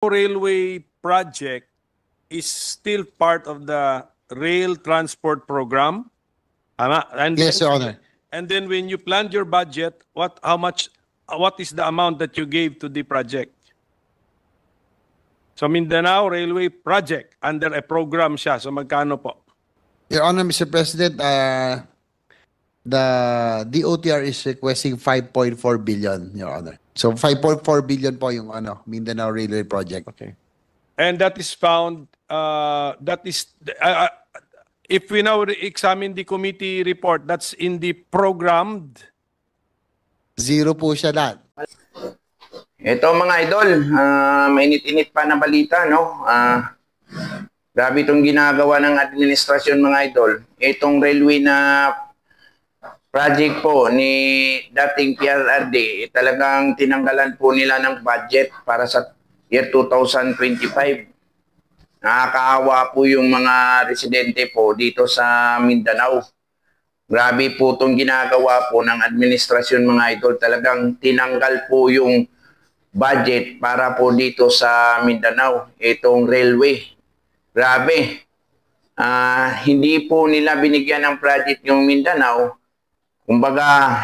Railway project is still part of the rail transport program. And Yes, Your Honor. And then when you planned your budget, what is the amount that you gave to the project? So Mindanao Railway project under a program siya. So magkano po? Your Honor, Mr. President, the DOTR is requesting 5.4 billion, Your Honor. So 5.4 billion po yung Mindanao Railway project. Okay. And that is found, if we now examine the committee report, that's in the programmed. Zero po siya lahat. Ito mga idol, mainit-init pa na balita, no? Grabe itong ginagawa ng administrasyon mga idol. Itong railway na project po ni dating PRRD, talagang tinanggalan po nila ng budget para sa year 2025. Nakakaawa po yung mga residente po dito sa Mindanao. Grabe po itong ginagawa po ng administrasyon mga idol. Talagang tinanggal po yung budget para po dito sa Mindanao, itong railway. Grabe. Hindi po nila binigyan ng project yung Mindanao. Kumbaga,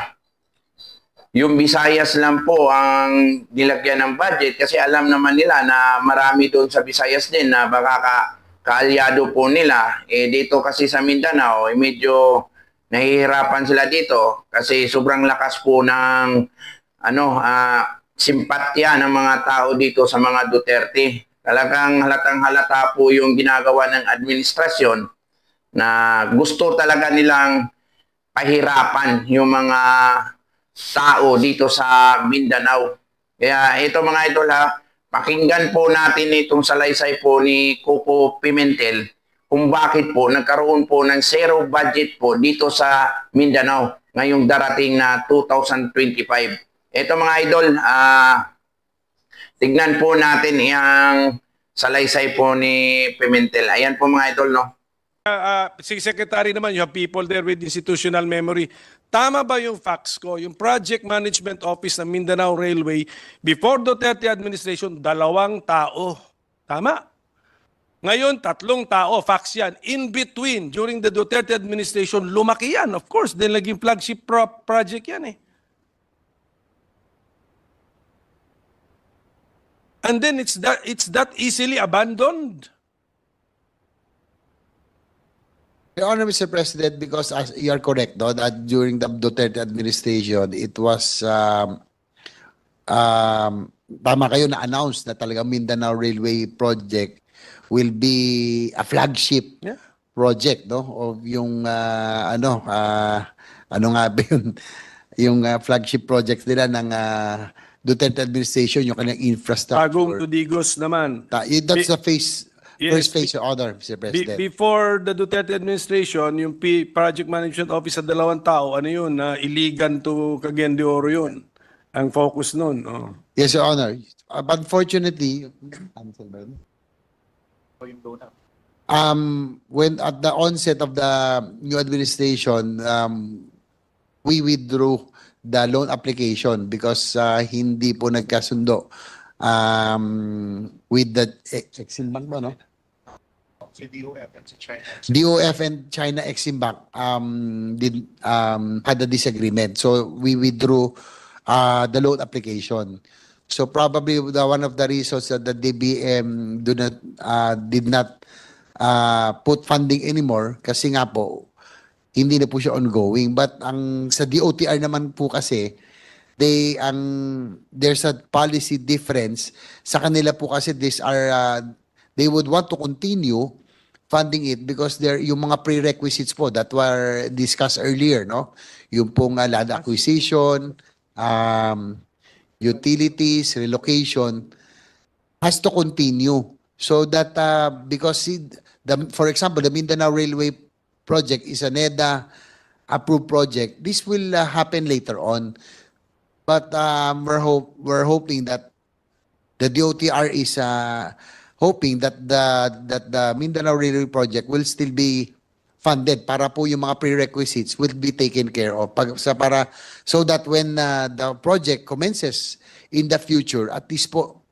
yung Visayas lang po ang nilagyan ng budget kasi alam naman nila na marami doon sa Visayas din na baka kaalyado po nila. Dito kasi sa Mindanao, medyo nahihirapan sila dito kasi sobrang lakas po ng simpatya ng mga tao dito sa mga Duterte. Talagang halatang-halata po yung ginagawa ng administrasyon na gusto talaga nilang pahirapan yung mga tao dito sa Mindanao. Kaya ito mga idol pakinggan po natin itong salaysay po ni Coco Pimentel kung bakit po nagkaroon po ng zero budget po dito sa Mindanao ngayong darating na 2025. Ito mga idol, tignan po natin yung salaysay po ni Pimentel. Ayan po mga idol, no? Si Secretary naman, you have people there with institutional memory. Tama ba yung facts ko? Yung Project Management Office ng Mindanao Railway, before Duterte administration, 2 tao. Tama? Ngayon, 3 tao. Facts yan. In between, during the Duterte administration, lumaki yan. Of course, dahil naging flagship project yan eh. And then it's that easily abandoned. Your Honor, Mr. President, because as you are correct, no, that during the Duterte administration, it was tama kayo na-announce na talagang Mindanao Railway project will be a flagship project, no, of yung ano nga ba yun, yung flagship project nila ng Duterte administration, yung kanyang infrastructure. Bagong Tudigos naman. That's the first phase, Your Honor, Mr. President. Before the Duterte administration, yung Project Management Office sa 2 tao, ano yun, Iligan to Cagayan de Oro yun. Ang focus nun. Oh. Yes, Your Honor. But unfortunately, when at the onset of the new administration, we withdrew the loan application because hindi po nagkasundo with the Exim Bank ba, no? DOF and China Exim Bank had a disagreement. So we withdrew the loan application. So probably one of the reasons that the DBM did not put funding anymore kasi nga po hindi na po siya ongoing. But ang sa DOTR naman po kasi there's a policy difference sa kanila po kasi they would want to continue funding it because yung mga prerequisites po that were discussed earlier, no, yung pong land acquisition, utilities, relocation has to continue so that because for example the Mindanao Railway project is a NEDA approved project, this will happen later on. But we're hoping that the DOTR is hoping that the Mindanao Railway project will still be funded para po yung mga prerequisites will be taken care of so that when the project commences in the future, at least po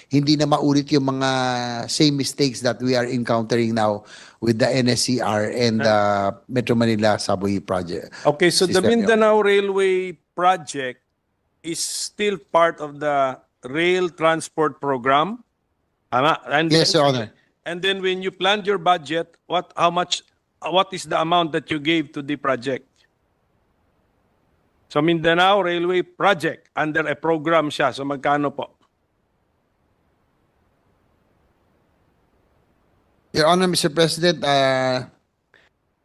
hindi na maulit yung mga same mistakes that we are encountering now with the NSCR and the Metro Manila Subway project. Okay, so the System, yeah. Mindanao Railway project is still part of the rail transport program. Tama? And Yes, Your Honor. And then when you planned your budget, what is the amount that you gave to the project? So Mindanao Railway project under a program siya. So magkano po? Your Honor, Mr. President,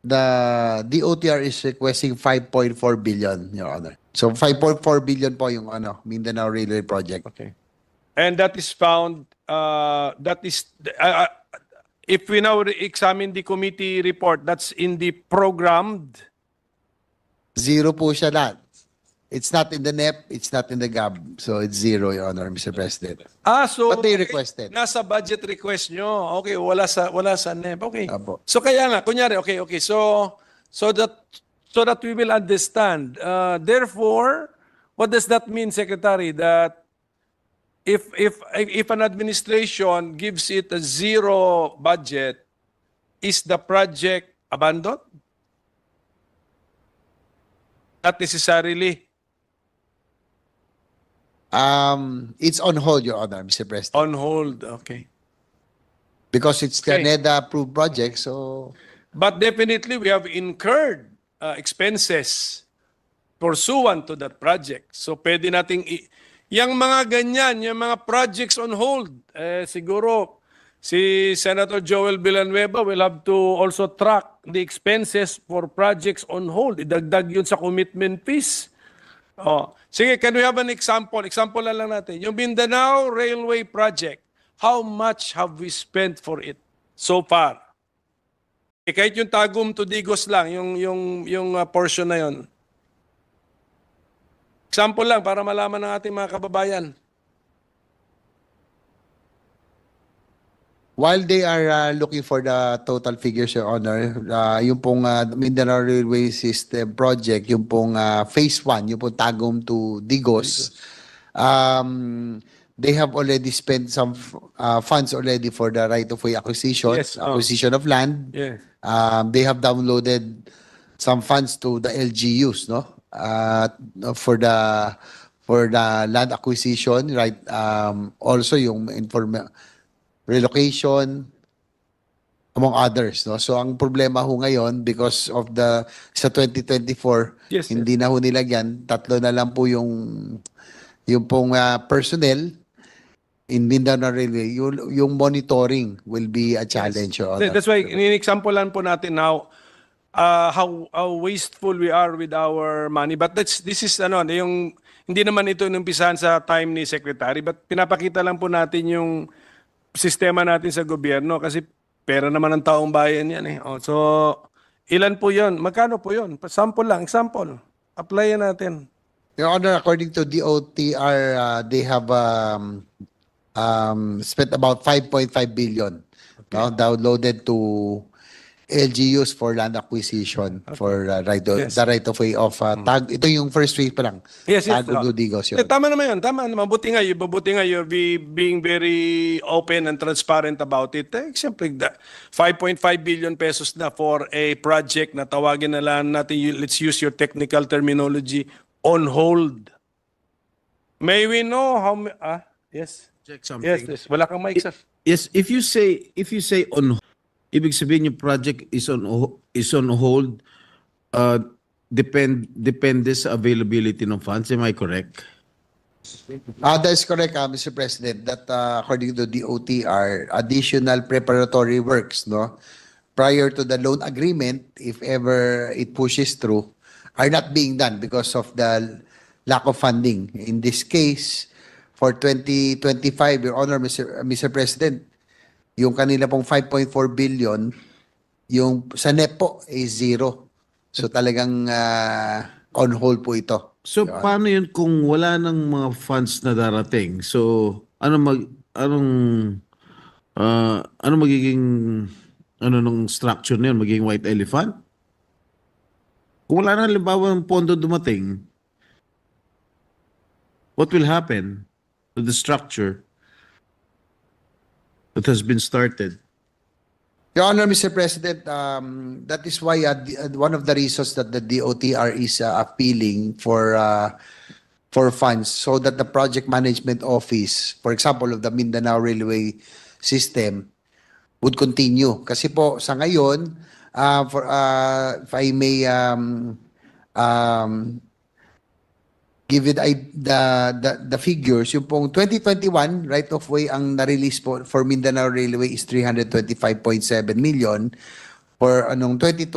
the DOTR is requesting 5.4 billion, Your Honor. So 5.4 billion po yung Mindanao Railway project. Okay. And that is found, if we now examine the committee report, that's in the programmed. Zero po siya lahat. It's not in the NEP, it's not in the GAB. So it's zero, Your Honor, Mr. President. So But they requested. nasa budget request nyo. Okay, wala sa NEP. Okay. Apo. So kaya nga, kunyari, okay. So that we will understand. Therefore, what does that mean, Secretary? That if an administration gives it a zero budget, is the project abandoned? Not necessarily. It's on hold, Your Honor, Mr. President. On hold, okay. Because it's the Okay. NEDA approved project, so But definitely, we have incurred expenses pursuant to that project. So pwede nating, yung mga ganyan, yung mga projects on hold, siguro si Senator Joel Villanueva will have to also track the expenses for projects on hold. Idagdag yun sa commitment fees. Sige, can we have an example? Example na lang natin. Yung Mindanao Railway Project, how much have we spent for it so far? Kahit yung Tagum to Digos lang, yung portion na yon. Example lang para malaman ng ating mga kababayan. while they are looking for the total figures, Your Honor, yung pong Mindanao Railway System Project, yung pong Phase 1, yung pong Tagum to Digos, they have already spent some funds already for the right-of-way acquisition, Yes, acquisition of land. Yeah. They have downloaded some funds to the LGUs, no? For the land acquisition, right? Also yung relocation, among others, no? So ang problema ho ngayon because of sa 2024, Yes, hindi na ho nilagyan, tatlo na lang po yung pong personnel in Mindanao Railway, yung monitoring will be a challenge. Your Honor. That's why in-examplean po natin now how wasteful we are with our money. But this is yung hindi naman ito inumpisahan sa time ni Secretary, but pinapakita lang po natin yung sistema natin sa gobyerno kasi pera naman ng taong bayan yan eh. So ilan po 'yon? Magkano po 'yon? Sample lang, example. Applyan natin. Your Honor, according to DOTR, they have spent about 5.5 billion downloaded to LGUs for land acquisition for the right of way of ito yung first phase pa lang. Yes, yes. Tagum to Digos yun. Tama naman yun. Tama naman. Mabuti nga you're being very open and transparent about it. Siyempre, 5.5 billion pesos na for a project na tawagin na lang natin, let's use your technical terminology, on hold. May we know how yes. Check something. Yes. Wala kang mic, sir. Yes, if you say on hold, ibig sabihin yung project is on hold, depende sa availability ng funds. Am I correct? That is correct, Mr. President, that according to DOTR, additional preparatory works, no, prior to the loan agreement, if ever it pushes through, are not being done because of the lack of funding. In this case, for 2025, Your Honor, Mr. President, yung kanila pong 5.4 billion, yung sa NEP po is zero. So talagang on hold po ito. So paano yun kung wala ng mga funds na darating? So anong magiging nung structure na yun? Magiging white elephant? Kung wala na halimbawa ng pondo dumating, what will happen to the structure? What has been started? Your Honor, Mr. President, that is why one of the reasons that the DOTR is appealing for funds so that the project management office, for example, of the Mindanao Railway System, would continue. Kasi po sa ngayon, if I may give it the figures, yung pong 2021 right of way ang na-release po for Mindanao Railway is 325.7 million. For 2020,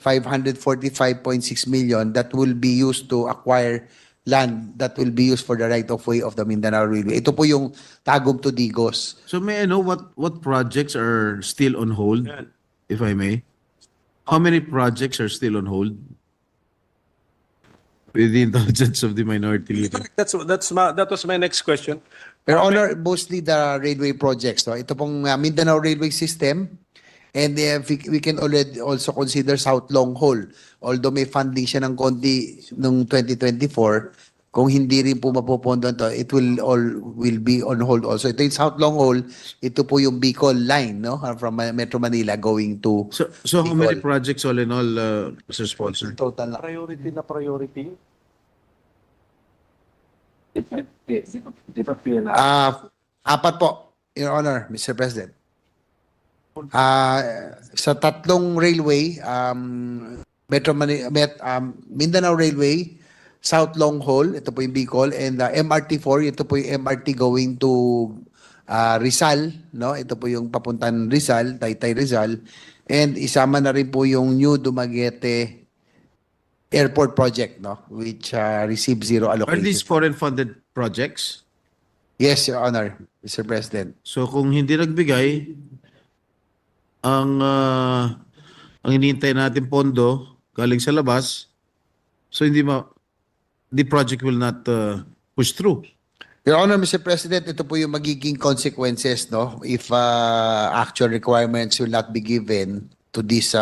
545.6 million that will be used to acquire land that will be used for the right of way of the Mindanao Railway. Ito po yung Tagum to Digos. So may I know what projects are still on hold, if I may? How many projects are still on hold? With the intelligence of the minority leader. That was my next question. Your Honor, mostly the railway projects. No? Ito pong Mindanao Railway System, and we can already also consider South Long Haul. Although may funding siya ng konti noong 2024, kung hindi rin po mapupondo to, it will be on hold also. Ito yung South Long Haul, ito po yung Bicol line, no, from Metro Manila going to So how many Bicol. projects all in all, Mr. Sponsor? Total na. Priority na priority. Apat po, Your Honor, Mr. President. Sa tatlong railway, Mindanao Railway, South Long Haul, ito po yung Bicol, and MRT4, ito po yung MRT going to Rizal, no? Ito po yung papuntan Rizal, Taytay Rizal, and isama na rin po yung New Dumaguete Airport project, no? Which received zero Are allocation. these foreign funded projects? Yes, Your Honor, Mr. President. So kung hindi nagbigay, ang hinihintay natin pondo galing sa labas, so the project will not push through. Your Honor, Mr. President, ito po yung magiging consequences, no? If actual requirements will not be given to these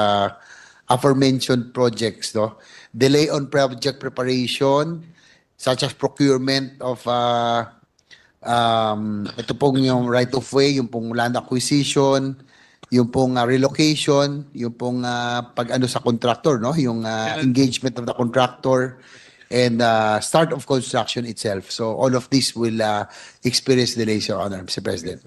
aforementioned projects, no? Delay on project preparation, such as procurement of ito pong yung right of way, yung pong land acquisition, yung pong relocation, yung pong pag-ano sa contractor, no? Yung engagement of the contractor, and start of construction itself. So all of this will experience delays, Your Honor, Mr. President.